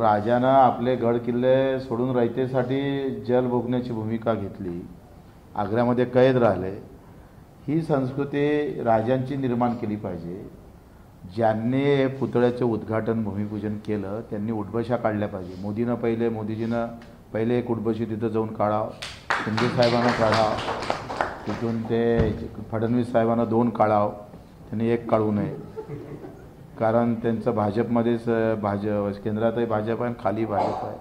राजानं आपले गड किल्ले सोडून रयतेसाठी जल भोगण्याची भूमिका घेतली, आग्र्यामध्ये कैद राहिले, ही संस्कृती राजांची निर्माण केली पाहिजे. ज्यांनी पुतळ्याचं उद्घाटन भूमिपूजन केलं त्यांनी उठबशा काढल्या पाहिजे. मोदीजीनं पहिले एक उठबशी तिथं जाऊन काढावं, शिंदे साहेबांना काढावं, तिथून ते फडणवीस साहेबांना 2 काढावं, त्यांनी 1 काढू नये. कारण त्यांचं भाजपमध्येच केंद्रातही भाजप आहे आणि खाली भाजप आहे.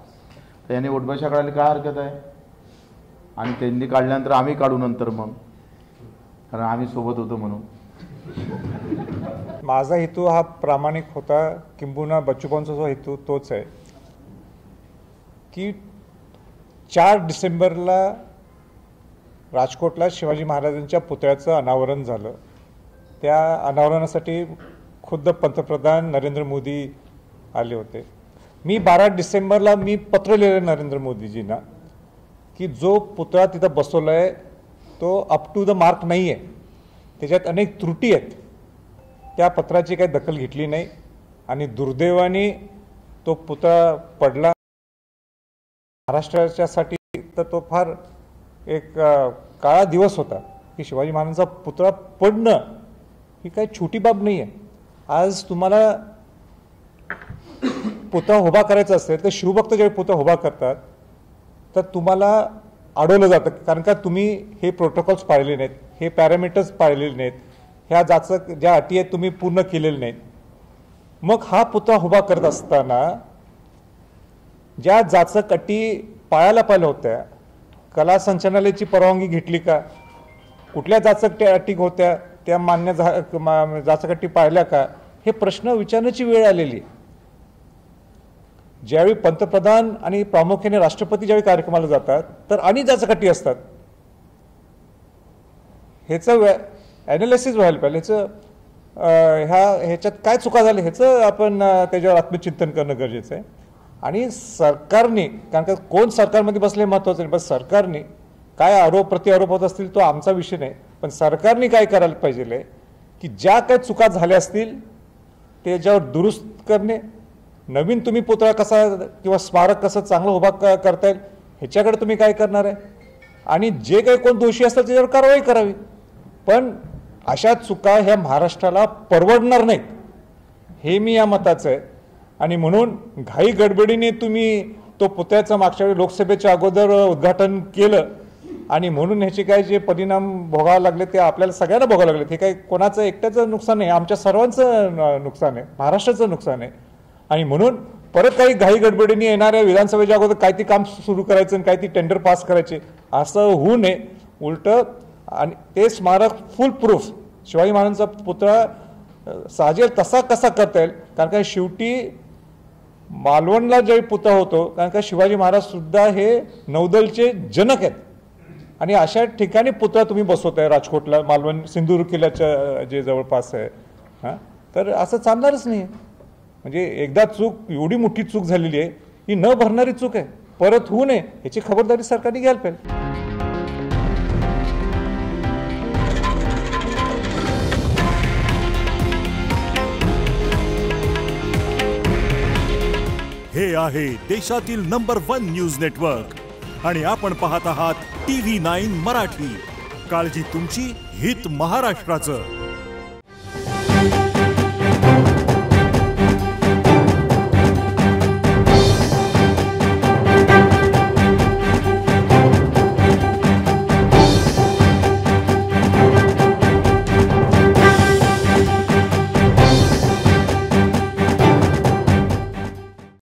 तर यांनी उठबशा काढायला काय हरकत आहे? आणि त्यांनी काढल्यानंतर आम्ही काढू नंतर, मग कारण आम्ही सोबत होतो म्हणून. माझा हेतू हा प्रामाणिक होता, किंबहुना बच्चूभाऊंचा जो हेतू तोच आहे की 4 डिसेंबरला राजकोटला शिवाजी महाराजांच्या पुतळ्याचं अनावरण झालं. त्या अनावरणासाठी खुद्द पंतप्रधान नरेंद्र मोदी आले होते. मी 12 डिसेंबरला पत्र लिहिलं नरेंद्र मोदीजींना की जो पुतळा तिथं बसवला आहे तो अप टू द मार्क नाही आहे, त्याच्यात अनेक त्रुटी आहेत. त्या पत्राची काही दखल घेतली नाही आणि दुर्दैवाने तो पुतळा पडला. महाराष्ट्राच्यासाठी तर तो फार एक काळा दिवस होता की शिवाजी महाराजांचा पुतळा पडणं ही काही छोटी बाब नाही आहे. आज तुम्हाला पुतळा उभा करायचा असेल तर शिवभक्त ज्यावेळी पुतळा उभा करतात तर तुम्हाला अडवलं जातं, कारण का तुम्ही हे प्रोटोकॉल्स पाळले नाहीत, हे पॅरामीटर्स पाळलेले नाहीत, ह्या ज्या अटी आहेत तुम्ही पूर्ण केलेल्या नाहीत. मग हा पुतळा उभा करत असताना ज्या जाचक अटी पाळायला पाहिल्या होत्या, कला संचालनालयाची परवानगी घेतली का? कुठल्या जाचक अटी होत्या त्या मान्य जाचक अटी पाळल्या का? हे प्रश्न विचारण्याची वेळ आलेली. ज्यावेळी पंतप्रधान आणि प्रामुख्याने राष्ट्रपती ज्यावेळी कार्यक्रमाला जातात तर आणि जाचक अटी असतात. ह्याचं ॲनालिसिस व्हायला पाहिजे, ह्याच्यात काय चुका झाल्या ह्याचं आपण त्याच्यावर आत्मचिंतन करणं गरजेचं आहे. आणि सरकारने, कारण का कोण सरकारमध्ये बसले महत्त्वाचं नाही, पण सरकारने काय आरोप प्रत्यारोप होत असतील तो आमचा विषय नाही, पण सरकारने काय करायला पाहिजे की ज्या काही चुका झाल्या असतील त्याच्यावर दुरुस्त करणे, नवीन तुम्ही पुतळा कसा किंवा स्मारक कसं चांगलं उभा करता येईल ह्याच्याकडे तुम्ही काय करणार आहे, आणि जे काही कोण दोषी असतात त्याच्यावर कारवाई करावी. पण अशा चुका ह्या महाराष्ट्राला परवडणार नाहीत हे मी या मताचं आहे. आणि म्हणून घाई गडबडीने तुम्ही तो पुतळ्याचं मागच्या वेळी लोकसभेच्या अगोदर उद्घाटन केलं आणि म्हणून ह्याचे काय जे परिणाम भोगावे लागले ते आपल्याला सगळ्यांना भोगावे लागले. हे काही कोणाचं एकट्याचं नुकसान नाही, आमच्या सर्वांचं नुकसान आहे, महाराष्ट्राचं नुकसान आहे. आणि म्हणून परत काही घाई गडबडीने येणाऱ्या विधानसभेच्या अगोदर काय ती काम सुरू करायचं आणि काय ती टेंडर पास करायचे असं होऊ नये. उलटं आणि ते स्मारक फुल प्रूफ शिवाजी महाराजांचा पुतळा साजेल तसा कसा करता येईल, कारण का शेवटी मालवणला ज्यावेळी पुतळा होतो, कारण का शिवाजी महाराज सुद्धा हे नौदलचे जनक आहेत आणि अशा ठिकाणी पुतळा तुम्ही बसवताय राजकोटला, मालवण सिंधुदुर्ग किल्ल्याच्या जे जवळपास आहे. तर असं चालणारच नाही. म्हणजे एकदा चूक, एवढी मोठी चूक झालेली आहे, ही न भरणारी चूक आहे, परत होऊ नये याची खबरदारी सरकारने घ्यायला पाहिजे. हे आहे देशातील नंबर 1 न्यूज नेटवर्क आणि आपण पाहत आहात TV9 मराठी. काळजी तुमची, हित महाराष्ट्राचं.